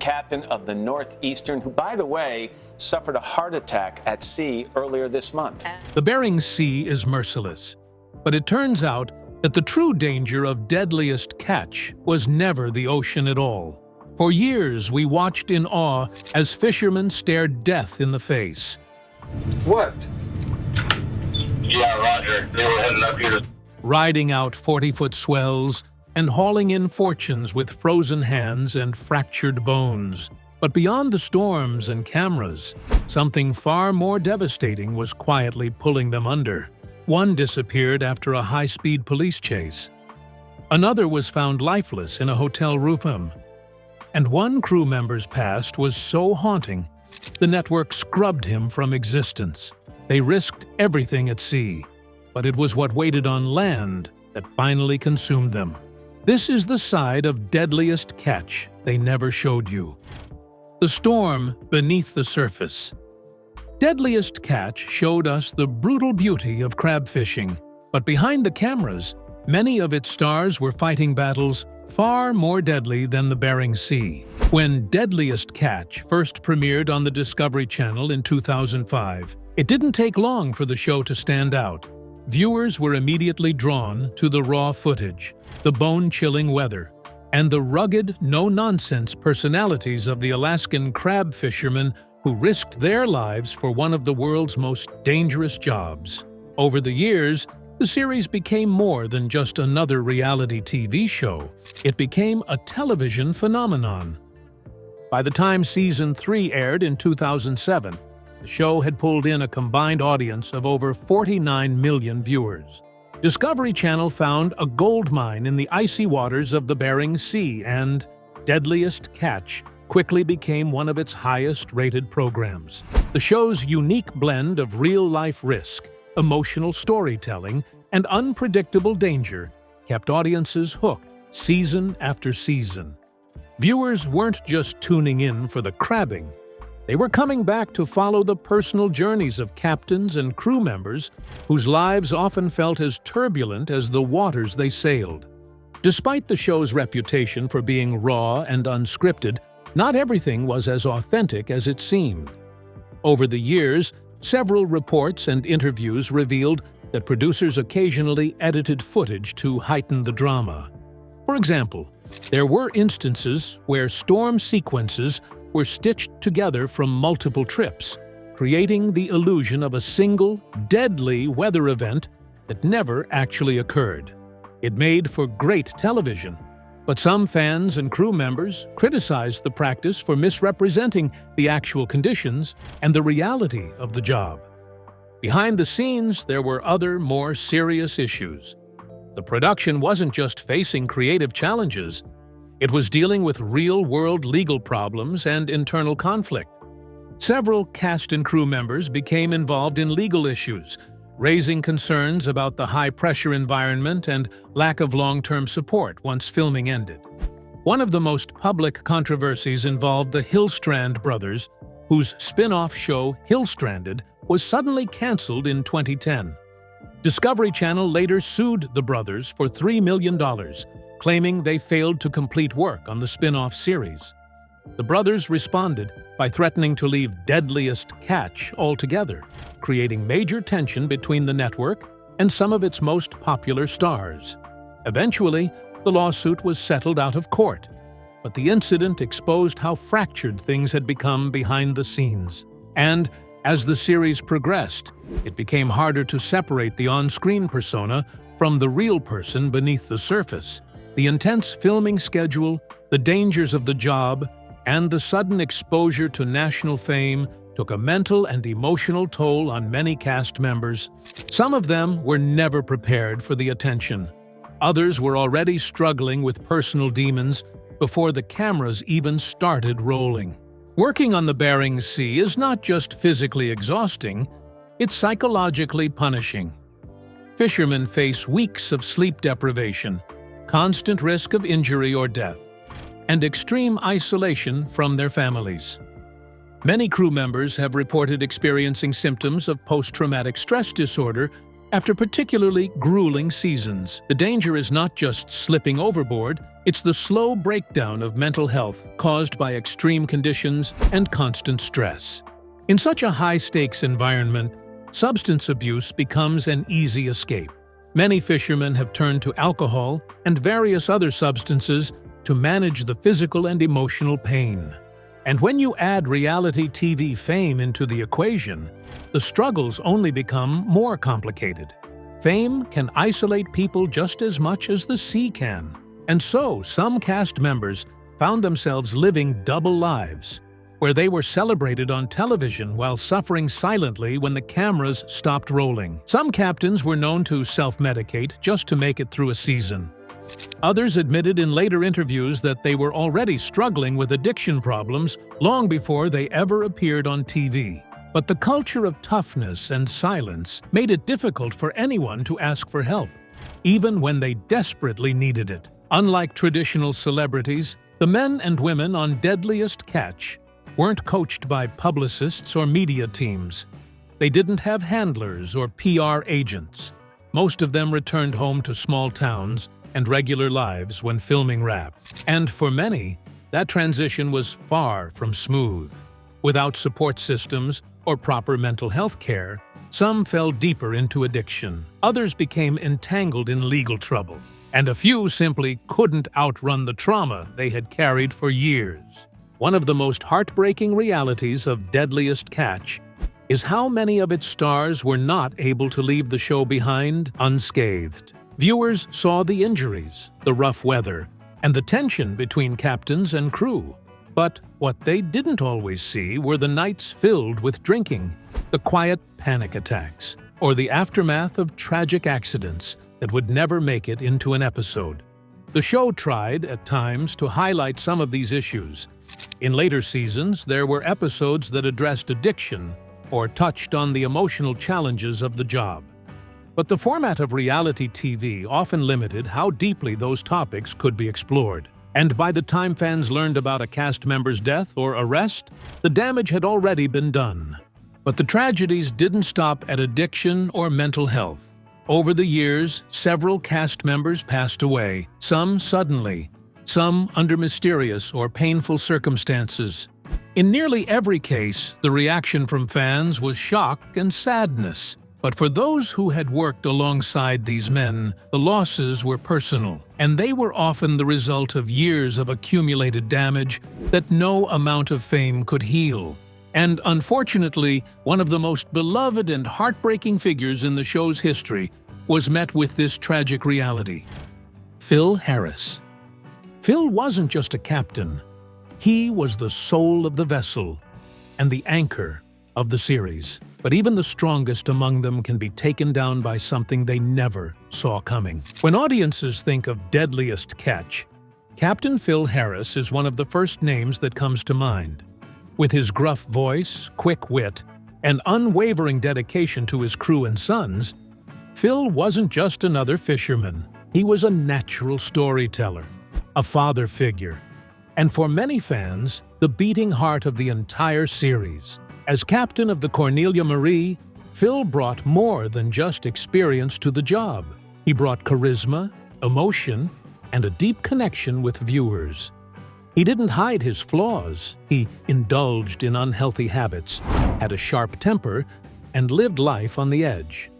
captain of the Northeastern, who, by the way, suffered a heart attack at sea earlier this month. The Bering Sea is merciless, but it turns out that the true danger of Deadliest Catch was never the ocean at all. For years, we watched in awe as fishermen stared death in the face. What? Yeah, Roger. They were heading up here. Riding out 40-foot swells and hauling in fortunes with frozen hands and fractured bones. But beyond the storms and cameras, something far more devastating was quietly pulling them under. One disappeared after a high-speed police chase. Another was found lifeless in a hotel room. And one crew member's past was so haunting, the network scrubbed him from existence. They risked everything at sea, but it was what waited on land that finally consumed them. This is the side of Deadliest Catch they never showed you. The storm beneath the surface. Deadliest Catch showed us the brutal beauty of crab fishing, but behind the cameras, many of its stars were fighting battles far more deadly than the Bering Sea. When Deadliest Catch first premiered on the Discovery Channel in 2005, it didn't take long for the show to stand out. Viewers were immediately drawn to the raw footage, the bone-chilling weather, and the rugged, no-nonsense personalities of the Alaskan crab fishermen who risked their lives for one of the world's most dangerous jobs. Over the years, the series became more than just another reality TV show. It became a television phenomenon. By the time Season 3 aired in 2007, the show had pulled in a combined audience of over 49 million viewers. Discovery Channel found a goldmine in the icy waters of the Bering Sea, and Deadliest Catch quickly became one of its highest-rated programs. The show's unique blend of real-life risk, emotional storytelling, and unpredictable danger kept audiences hooked season after season. Viewers weren't just tuning in for the crabbing. They were coming back to follow the personal journeys of captains and crew members whose lives often felt as turbulent as the waters they sailed. Despite the show's reputation for being raw and unscripted, not everything was as authentic as it seemed. Over the years, several reports and interviews revealed that producers occasionally edited footage to heighten the drama. For example, there were instances where storm sequences were stitched together from multiple trips, creating the illusion of a single, deadly weather event that never actually occurred. It made for great television, but some fans and crew members criticized the practice for misrepresenting the actual conditions and the reality of the job. Behind the scenes, there were other, more serious issues. The production wasn't just facing creative challenges, it was dealing with real-world legal problems and internal conflict. Several cast and crew members became involved in legal issues, raising concerns about the high-pressure environment and lack of long-term support once filming ended. One of the most public controversies involved the Hillstrand brothers, whose spin-off show Hillstranded was suddenly cancelled in 2010. Discovery Channel later sued the brothers for $3 million, claiming they failed to complete work on the spin-off series. The brothers responded by threatening to leave Deadliest Catch altogether, creating major tension between the network and some of its most popular stars. Eventually, the lawsuit was settled out of court, but the incident exposed how fractured things had become behind the scenes. And as the series progressed, it became harder to separate the on-screen persona from the real person beneath the surface. The intense filming schedule, the dangers of the job, and the sudden exposure to national fame took a mental and emotional toll on many cast members. Some of them were never prepared for the attention. Others were already struggling with personal demons before the cameras even started rolling. Working on the Bering Sea is not just physically exhausting, it's psychologically punishing. Fishermen face weeks of sleep deprivation, constant risk of injury or death, and extreme isolation from their families. Many crew members have reported experiencing symptoms of post-traumatic stress disorder After particularly grueling seasons, the danger is not just slipping overboard, it's the slow breakdown of mental health caused by extreme conditions and constant stress. In such a high-stakes environment, substance abuse becomes an easy escape. Many fishermen have turned to alcohol and various other substances to manage the physical and emotional pain. And when you add reality TV fame into the equation, the struggles only become more complicated. Fame can isolate people just as much as the sea can. And so, some cast members found themselves living double lives, where they were celebrated on television while suffering silently when the cameras stopped rolling. Some captains were known to self-medicate just to make it through a season. Others admitted in later interviews that they were already struggling with addiction problems long before they ever appeared on TV. But the culture of toughness and silence made it difficult for anyone to ask for help, even when they desperately needed it. Unlike traditional celebrities, the men and women on Deadliest Catch weren't coached by publicists or media teams. They didn't have handlers or PR agents. Most of them returned home to small towns and regular lives when filming wrapped. And for many, that transition was far from smooth. Without support systems or proper mental health care, some fell deeper into addiction. Others became entangled in legal trouble. And a few simply couldn't outrun the trauma they had carried for years. One of the most heartbreaking realities of Deadliest Catch is how many of its stars were not able to leave the show behind unscathed. Viewers saw the injuries, the rough weather, and the tension between captains and crew. But what they didn't always see were the nights filled with drinking, the quiet panic attacks, or the aftermath of tragic accidents that would never make it into an episode. The show tried, at times, to highlight some of these issues. In later seasons, there were episodes that addressed addiction or touched on the emotional challenges of the job. But the format of reality TV often limited how deeply those topics could be explored. And by the time fans learned about a cast member's death or arrest, the damage had already been done. But the tragedies didn't stop at addiction or mental health. Over the years, several cast members passed away, some suddenly, some under mysterious or painful circumstances. In nearly every case, the reaction from fans was shock and sadness. But for those who had worked alongside these men, the losses were personal, and they were often the result of years of accumulated damage that no amount of fame could heal. And unfortunately, one of the most beloved and heartbreaking figures in the show's history was met with this tragic reality: Phil Harris. Phil wasn't just a captain. He was the soul of the vessel and the anchor of the series. But even the strongest among them can be taken down by something they never saw coming. When audiences think of Deadliest Catch, Captain Phil Harris is one of the first names that comes to mind. With his gruff voice, quick wit, and unwavering dedication to his crew and sons, Phil wasn't just another fisherman. He was a natural storyteller, a father figure, and for many fans, the beating heart of the entire series. As captain of the Cornelia Marie, Phil brought more than just experience to the job. He brought charisma, emotion, and a deep connection with viewers. He didn't hide his flaws. He indulged in unhealthy habits, had a sharp temper, and lived life on the edge.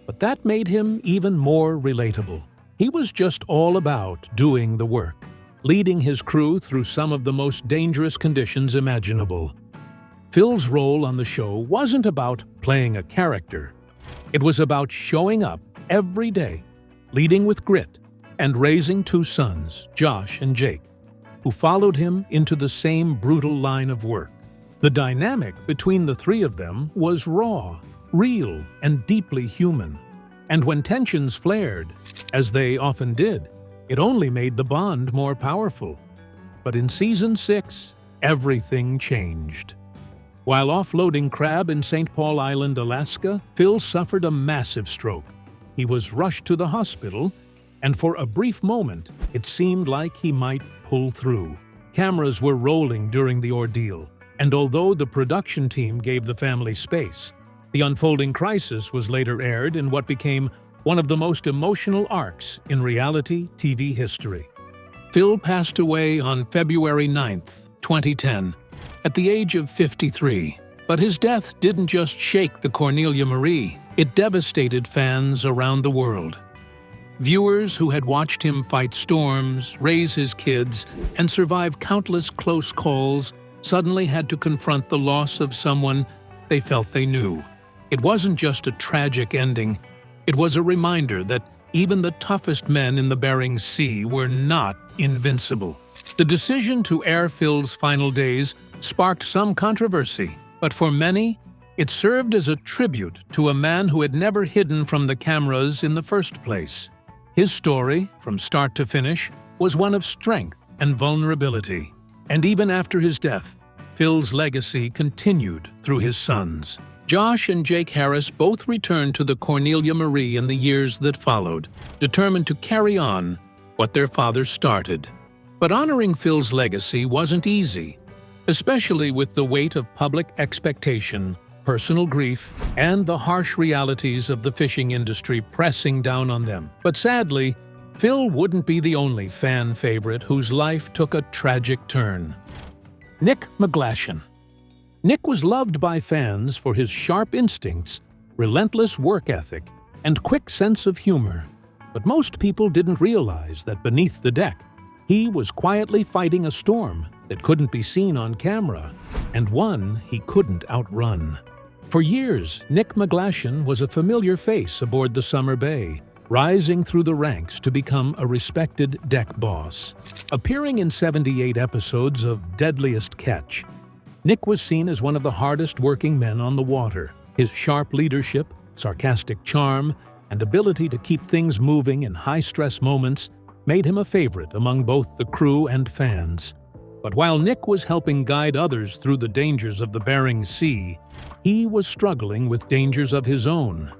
But that made him even more relatable. He was just all about doing the work, leading his crew through some of the most dangerous conditions imaginable. Phil's role on the show wasn't about playing a character. It was about showing up every day, leading with grit, and raising two sons, Josh and Jake, who followed him into the same brutal line of work. The dynamic between the three of them was raw, real, and deeply human. And when tensions flared, as they often did, it only made the bond more powerful. But in Season 6, everything changed. While offloading crab in St. Paul Island, Alaska, Phil suffered a massive stroke. He was rushed to the hospital, and for a brief moment, it seemed like he might pull through. Cameras were rolling during the ordeal, and although the production team gave the family space, The unfolding crisis was later aired in what became one of the most emotional arcs in reality TV history. Phil passed away on February 9th, 2010, at the age of 53. But his death didn't just shake the Cornelia Marie, it devastated fans around the world. Viewers who had watched him fight storms, raise his kids, and survive countless close calls suddenly had to confront the loss of someone they felt they knew. It wasn't just a tragic ending, it was a reminder that even the toughest men in the Bering Sea were not invincible. The decision to air Phil's final days sparked some controversy, but for many, it served as a tribute to a man who had never hidden from the cameras in the first place. His story, from start to finish, was one of strength and vulnerability. And even after his death, Phil's legacy continued through his sons. Josh and Jake Harris both returned to the Cornelia Marie in the years that followed, determined to carry on what their father started. But honoring Phil's legacy wasn't easy, especially with the weight of public expectation, personal grief, and the harsh realities of the fishing industry pressing down on them. But sadly, Phil wouldn't be the only fan favorite whose life took a tragic turn. Nick Mlashen. Nick was loved by fans for his sharp instincts, relentless work ethic, and quick sense of humor. But most people didn't realize that beneath the deck, he was quietly fighting a storm that couldn't be seen on camera, and one he couldn't outrun. For years, Nick Mlashen was a familiar face aboard the Summer Bay, rising through the ranks to become a respected deck boss. Appearing in 78 episodes of Deadliest Catch, Nick was seen as one of the hardest working men on the water. His sharp leadership, sarcastic charm, and ability to keep things moving in high-stress moments made him a favorite among both the crew and fans. But while Nick was helping guide others through the dangers of the Bering Sea, he was struggling with dangers of his own: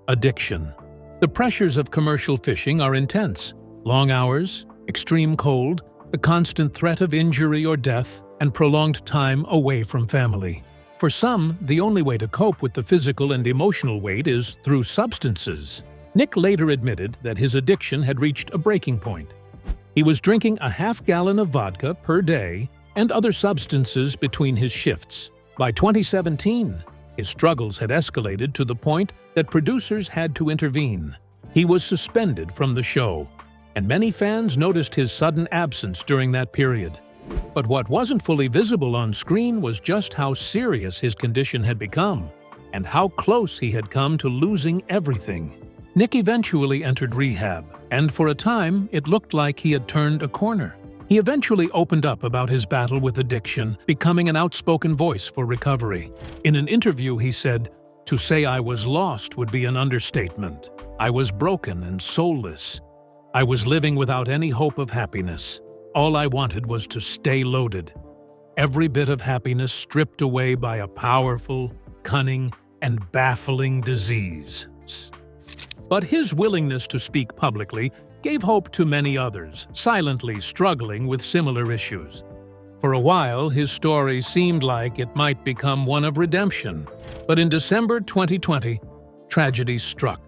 addiction. The pressures of commercial fishing are intense. Long hours, extreme cold, the constant threat of injury or death, and prolonged time away from family. For some, the only way to cope with the physical and emotional weight is through substances. Nick later admitted that his addiction had reached a breaking point. He was drinking a half-gallon of vodka per day and other substances between his shifts. By 2017, his struggles had escalated to the point that producers had to intervene. He was suspended from the show, and many fans noticed his sudden absence during that period. But what wasn't fully visible on screen was just how serious his condition had become, and how close he had come to losing everything. Nick eventually entered rehab, and for a time it looked like he had turned a corner. He eventually opened up about his battle with addiction, becoming an outspoken voice for recovery. In an interview he said, "To say I was lost would be an understatement. I was broken and soulless. I was living without any hope of happiness. All I wanted was to stay loaded. Every bit of happiness stripped away by a powerful, cunning, and baffling disease." But his willingness to speak publicly gave hope to many others, silently struggling with similar issues. For a while, his story seemed like it might become one of redemption. But in December 2020, tragedy struck.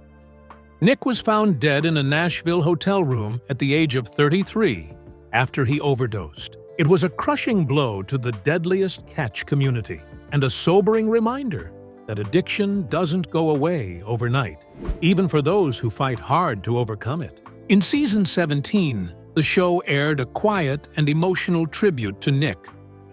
Nick was found dead in a Nashville hotel room at the age of 33 after he overdosed. It was a crushing blow to the Deadliest Catch community and a sobering reminder that addiction doesn't go away overnight, even for those who fight hard to overcome it. In Season 17, the show aired a quiet and emotional tribute to Nick,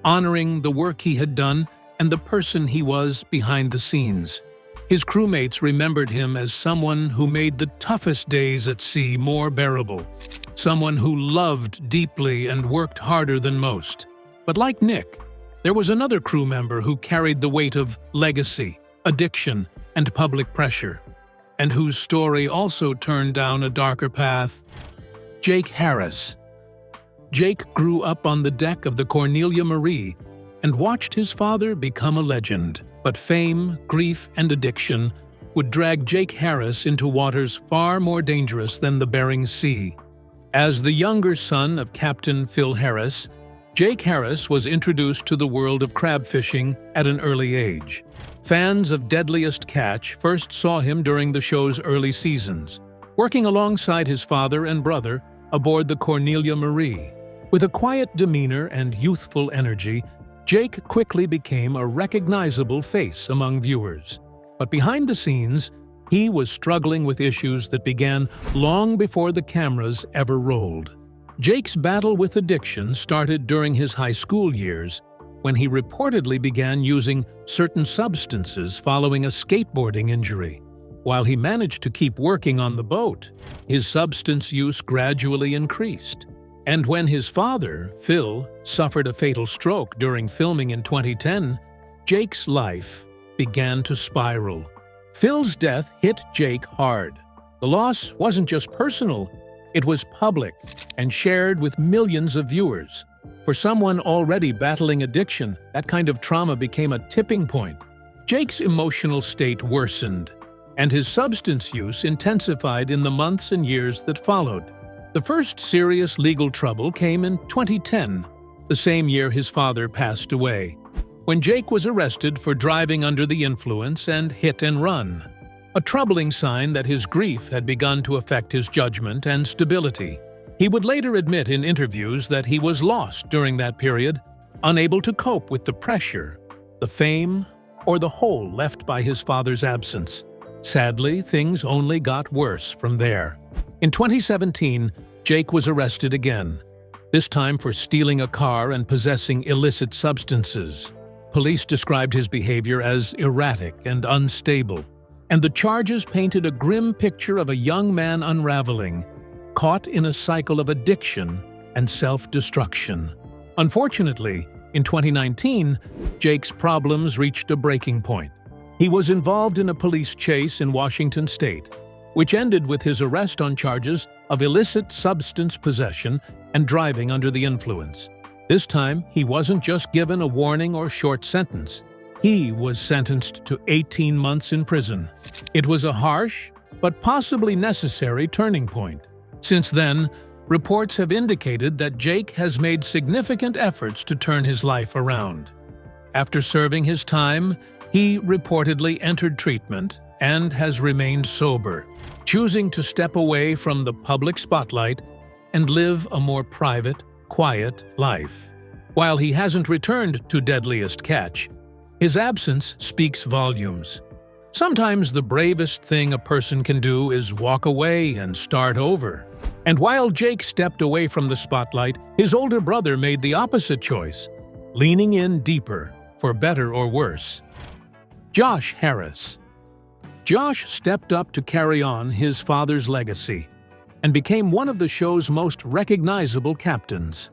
honoring the work he had done and the person he was behind the scenes. His crewmates remembered him as someone who made the toughest days at sea more bearable, someone who loved deeply and worked harder than most. But like Nick, there was another crew member who carried the weight of legacy, addiction, and public pressure, and whose story also turned down a darker path: Jake Harris. Jake grew up on the deck of the Cornelia Marie and watched his father become a legend. But fame, grief, and addiction would drag Jake Harris into waters far more dangerous than the Bering Sea. As the younger son of Captain Phil Harris, Jake Harris was introduced to the world of crab fishing at an early age. Fans of Deadliest Catch first saw him during the show's early seasons, working alongside his father and brother aboard the Cornelia Marie. With a quiet demeanor and youthful energy, Jake quickly became a recognizable face among viewers. But behind the scenes, he was struggling with issues that began long before the cameras ever rolled. Jake's battle with addiction started during his high school years, when he reportedly began using certain substances following a skateboarding injury. While he managed to keep working on the boat, his substance use gradually increased. And when his father, Phil, suffered a fatal stroke during filming in 2010, Jake's life began to spiral. Phil's death hit Jake hard. The loss wasn't just personal, it was public and shared with millions of viewers. For someone already battling addiction, that kind of trauma became a tipping point. Jake's emotional state worsened, and his substance use intensified in the months and years that followed. The first serious legal trouble came in 2010, the same year his father passed away, when Jake was arrested for driving under the influence and hit and run, a troubling sign that his grief had begun to affect his judgment and stability. He would later admit in interviews that he was lost during that period, unable to cope with the pressure, the fame, or the hole left by his father's absence. Sadly, things only got worse from there. In 2017, Jake was arrested again, this time for stealing a car and possessing illicit substances. Police described his behavior as erratic and unstable, and the charges painted a grim picture of a young man unraveling, caught in a cycle of addiction and self-destruction. Unfortunately, in 2019, Jake's problems reached a breaking point. He was involved in a police chase in Washington state, which ended with his arrest on charges of illicit substance possession and driving under the influence. This time, he wasn't just given a warning or short sentence. He was sentenced to 18 months in prison. It was a harsh, but possibly necessary turning point. Since then, reports have indicated that Jake has made significant efforts to turn his life around. After serving his time, he reportedly entered treatment and has remained sober, choosing to step away from the public spotlight and live a more private, quiet life. While he hasn't returned to Deadliest Catch, his absence speaks volumes. Sometimes the bravest thing a person can do is walk away and start over. And while Jake stepped away from the spotlight, his older brother made the opposite choice, leaning in deeper, for better or worse. Josh Harris. Josh stepped up to carry on his father's legacy and became one of the show's most recognizable captains.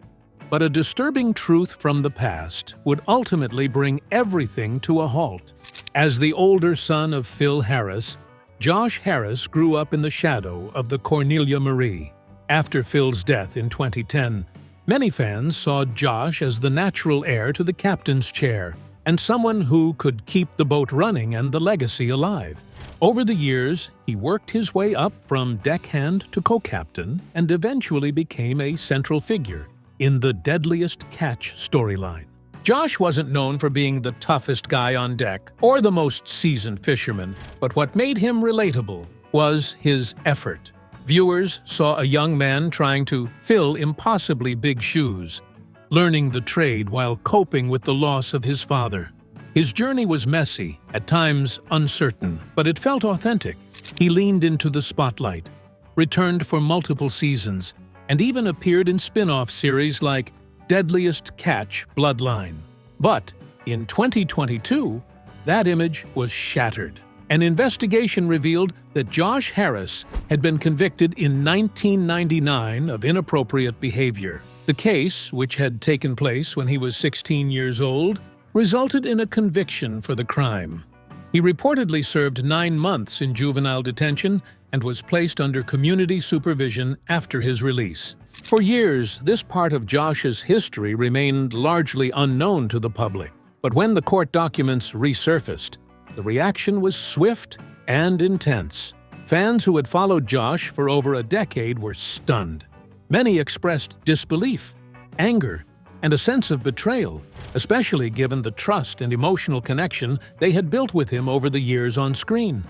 But a disturbing truth from the past would ultimately bring everything to a halt. As the older son of Phil Harris, Josh Harris grew up in the shadow of the Cornelia Marie. After Phil's death in 2010, many fans saw Josh as the natural heir to the captain's chair and someone who could keep the boat running and the legacy alive. Over the years, he worked his way up from deckhand to co-captain and eventually became a central figure in the Deadliest Catch storyline. Josh wasn't known for being the toughest guy on deck or the most seasoned fisherman, but what made him relatable was his effort. Viewers saw a young man trying to fill impossibly big shoes, learning the trade while coping with the loss of his father. His journey was messy, at times uncertain, but it felt authentic. He leaned into the spotlight, returned for multiple seasons, and even appeared in spin-off series like Deadliest Catch Bloodline. But in 2022, that image was shattered. An investigation revealed that Josh Harris had been convicted in 1999 of inappropriate behavior. The case, which had taken place when he was 16 years old, resulted in a conviction for the crime. He reportedly served 9 months in juvenile detention and was placed under community supervision after his release. For years, this part of Josh's history remained largely unknown to the public. But when the court documents resurfaced, the reaction was swift and intense. Fans who had followed Josh for over a decade were stunned. Many expressed disbelief, anger, and a sense of betrayal, especially given the trust and emotional connection they had built with him over the years on screen.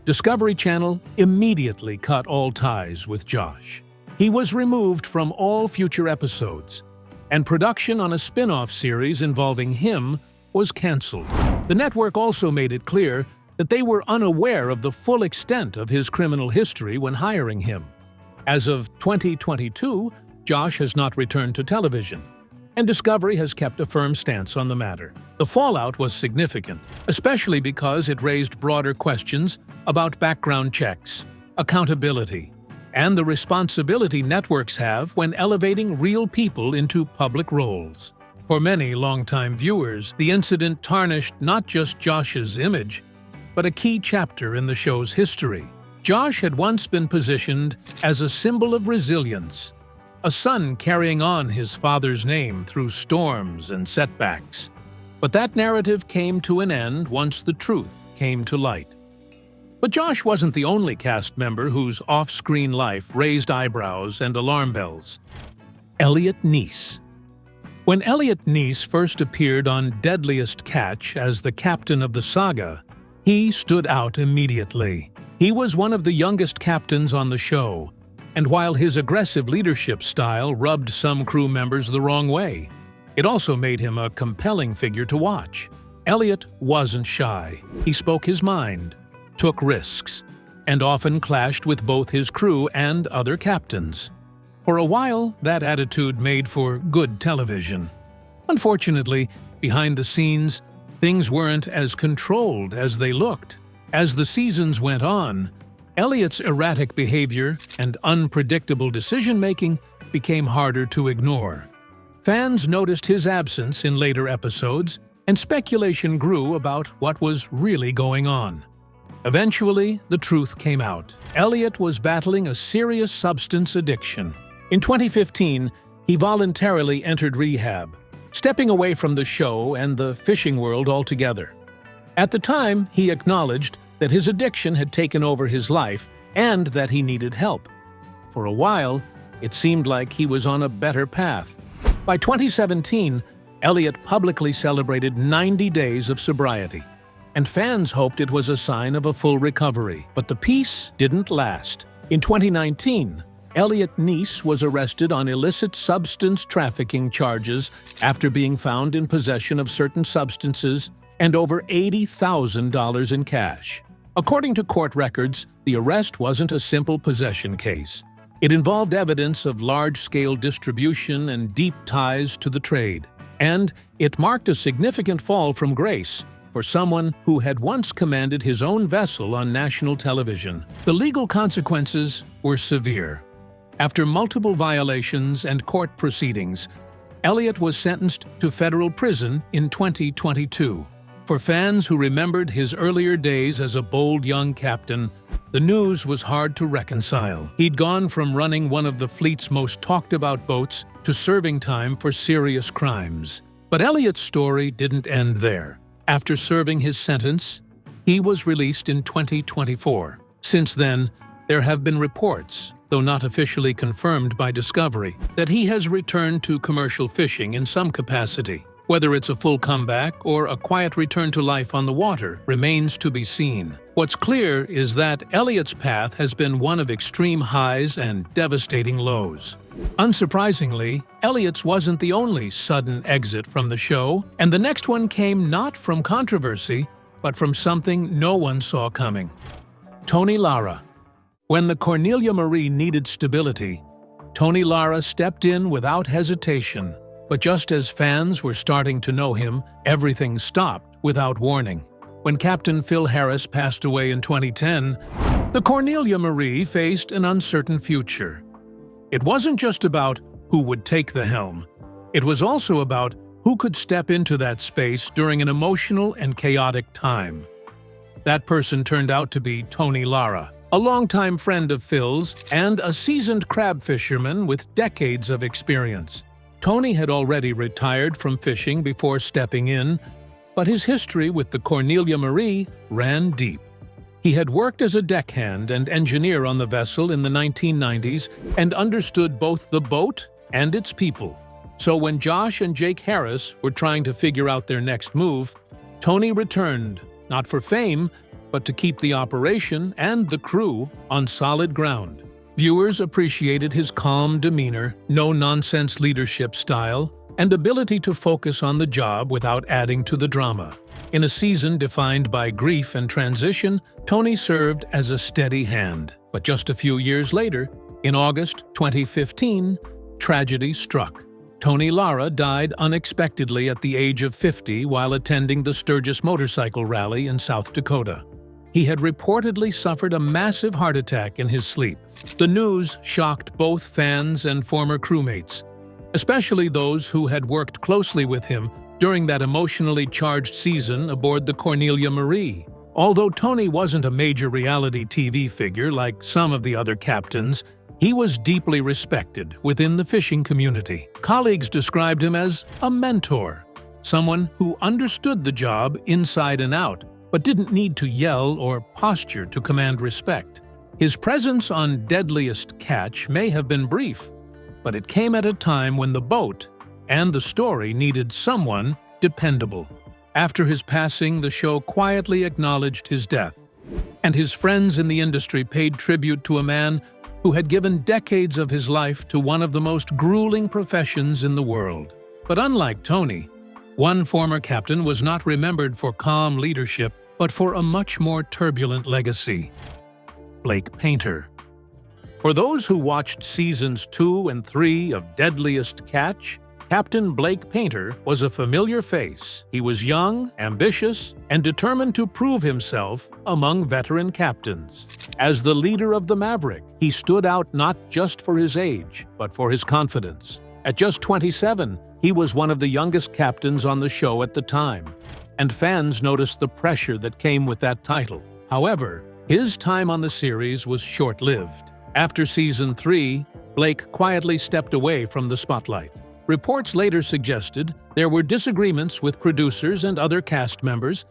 Discovery Channel immediately cut all ties with Josh. He was removed from all future episodes, and production on a spin-off series involving him was cancelled. The network also made it clear that they were unaware of the full extent of his criminal history when hiring him. As of 2022, Josh has not returned to television, and Discovery has kept a firm stance on the matter. The fallout was significant, especially because it raised broader questions about background checks, accountability, and the responsibility networks have when elevating real people into public roles. For many longtime viewers, the incident tarnished not just Josh's image, but a key chapter in the show's history. Josh had once been positioned as a symbol of resilience, a son carrying on his father's name through storms and setbacks. But that narrative came to an end once the truth came to light. But Josh wasn't the only cast member whose off-screen life raised eyebrows and alarm bells. Elliot Nys. When Elliot Nys first appeared on Deadliest Catch as the captain of the saga, he stood out immediately. He was one of the youngest captains on the show, and while his aggressive leadership style rubbed some crew members the wrong way, it also made him a compelling figure to watch. Elliot wasn't shy. He spoke his mind, took risks, and often clashed with both his crew and other captains. For a while, that attitude made for good television. Unfortunately, behind the scenes, things weren't as controlled as they looked. As the seasons went on, Elliot's erratic behavior and unpredictable decision-making became harder to ignore. Fans noticed his absence in later episodes, and speculation grew about what was really going on. Eventually, the truth came out. Elliot was battling a serious substance addiction. In 2015, he voluntarily entered rehab, stepping away from the show and the fishing world altogether. At the time, he acknowledged that his addiction had taken over his life and that he needed help. For a while, it seemed like he was on a better path. By 2017, Elliot publicly celebrated 90 days of sobriety, and fans hoped it was a sign of a full recovery. But the peace didn't last. In 2019, Elliot Nys was arrested on illicit substance trafficking charges after being found in possession of certain substances and over $80,000 in cash. According to court records, the arrest wasn't a simple possession case. It involved evidence of large-scale distribution and deep ties to the trade. And it marked a significant fall from grace for someone who had once commanded his own vessel on national television. The legal consequences were severe. After multiple violations and court proceedings, Elliot was sentenced to federal prison in 2022. For fans who remembered his earlier days as a bold young captain, the news was hard to reconcile. He'd gone from running one of the fleet's most talked-about boats to serving time for serious crimes. But Elliot's story didn't end there. After serving his sentence, he was released in 2024. Since then, there have been reports, though not officially confirmed by Discovery, that he has returned to commercial fishing in some capacity. Whether it's a full comeback or a quiet return to life on the water remains to be seen. What's clear is that Elliot's path has been one of extreme highs and devastating lows. Unsurprisingly, Elliot's wasn't the only sudden exit from the show, and the next one came not from controversy, but from something no one saw coming. Tony Lara. When the Cornelia Marie needed stability, Tony Lara stepped in without hesitation. But just as fans were starting to know him, everything stopped without warning. When Captain Phil Harris passed away in 2010, the Cornelia Marie faced an uncertain future. It wasn't just about who would take the helm. It was also about who could step into that space during an emotional and chaotic time. That person turned out to be Tony Lara, a longtime friend of Phil's and a seasoned crab fisherman with decades of experience. Tony had already retired from fishing before stepping in, but his history with the Cornelia Marie ran deep. He had worked as a deckhand and engineer on the vessel in the 1990s and understood both the boat and its people. So when Josh and Jake Harris were trying to figure out their next move, Tony returned, not for fame, but to keep the operation and the crew on solid ground. Viewers appreciated his calm demeanor, no-nonsense leadership style, and ability to focus on the job without adding to the drama. In a season defined by grief and transition, Tony served as a steady hand. But just a few years later, in August 2015, tragedy struck. Tony Lara died unexpectedly at the age of 50 while attending the Sturgis motorcycle rally in South Dakota. He had reportedly suffered a massive heart attack in his sleep. The news shocked both fans and former crewmates, especially those who had worked closely with him during that emotionally charged season aboard the Cornelia Marie. Although Tony wasn't a major reality TV figure like some of the other captains, he was deeply respected within the fishing community. Colleagues described him as a mentor, someone who understood the job inside and out, but didn't need to yell or posture to command respect. His presence on Deadliest Catch may have been brief, but it came at a time when the boat and the story needed someone dependable. After his passing, the show quietly acknowledged his death, and his friends in the industry paid tribute to a man who had given decades of his life to one of the most grueling professions in the world. But unlike Tony, one former captain was not remembered for calm leadership, but for a much more turbulent legacy: Blake Painter. For those who watched seasons 2 and 3 of Deadliest Catch, Captain Blake Painter was a familiar face. He was young, ambitious, and determined to prove himself among veteran captains. As the leader of the Maverick, he stood out not just for his age, but for his confidence. At just 27, he was one of the youngest captains on the show at the time, and fans noticed the pressure that came with that title. However, his time on the series was short-lived. After season 3, Blake quietly stepped away from the spotlight. Reports later suggested there were disagreements with producers and other cast members,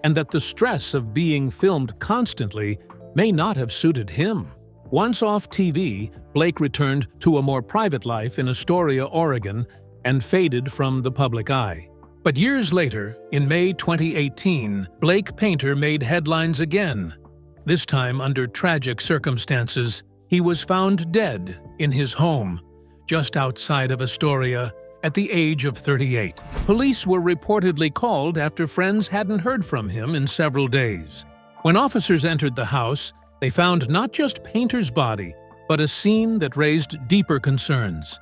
and that the stress of being filmed constantly may not have suited him. Once off TV, Blake returned to a more private life in Astoria, Oregon, and faded from the public eye. But years later, in May 2018, Blake Painter made headlines again. This time under tragic circumstances. He was found dead in his home, just outside of Astoria, at the age of 38. Police were reportedly called after friends hadn't heard from him in several days. When officers entered the house, they found not just Painter's body, but a scene that raised deeper concerns.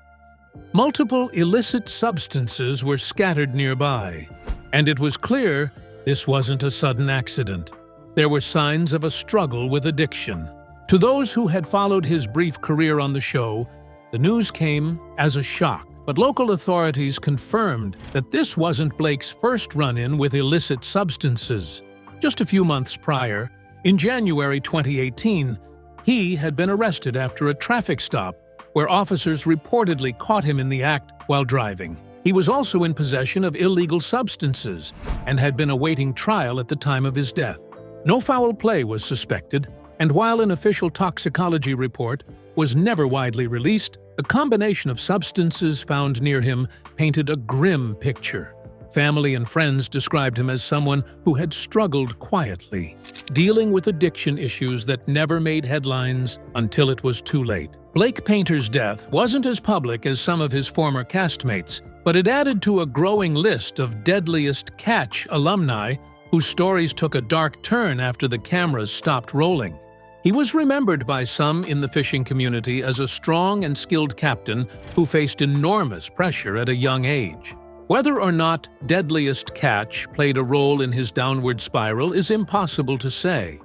Multiple illicit substances were scattered nearby, and it was clear this wasn't a sudden accident. There were signs of a struggle with addiction. To those who had followed his brief career on the show, the news came as a shock, but local authorities confirmed that this wasn't Blake's first run-in with illicit substances. Just a few months prior, in January 2018, he had been arrested after a traffic stop where officers reportedly caught him in the act while driving. He was also in possession of illegal substances and had been awaiting trial at the time of his death. No foul play was suspected, and while an official toxicology report was never widely released, the combination of substances found near him painted a grim picture. Family and friends described him as someone who had struggled quietly, dealing with addiction issues that never made headlines until it was too late. Blake Painter's death wasn't as public as some of his former castmates, but it added to a growing list of Deadliest Catch alumni whose stories took a dark turn after the cameras stopped rolling. He was remembered by some in the fishing community as a strong and skilled captain who faced enormous pressure at a young age. Whether or not Deadliest Catch played a role in his downward spiral is impossible to say.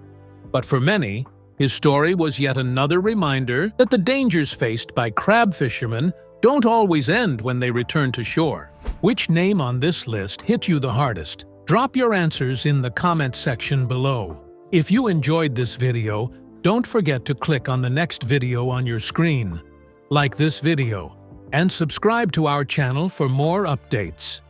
But for many, his story was yet another reminder that the dangers faced by crab fishermen don't always end when they return to shore. Which name on this list hit you the hardest? Drop your answers in the comment section below. If you enjoyed this video, don't forget to click on the next video on your screen, like this video, and subscribe to our channel for more updates.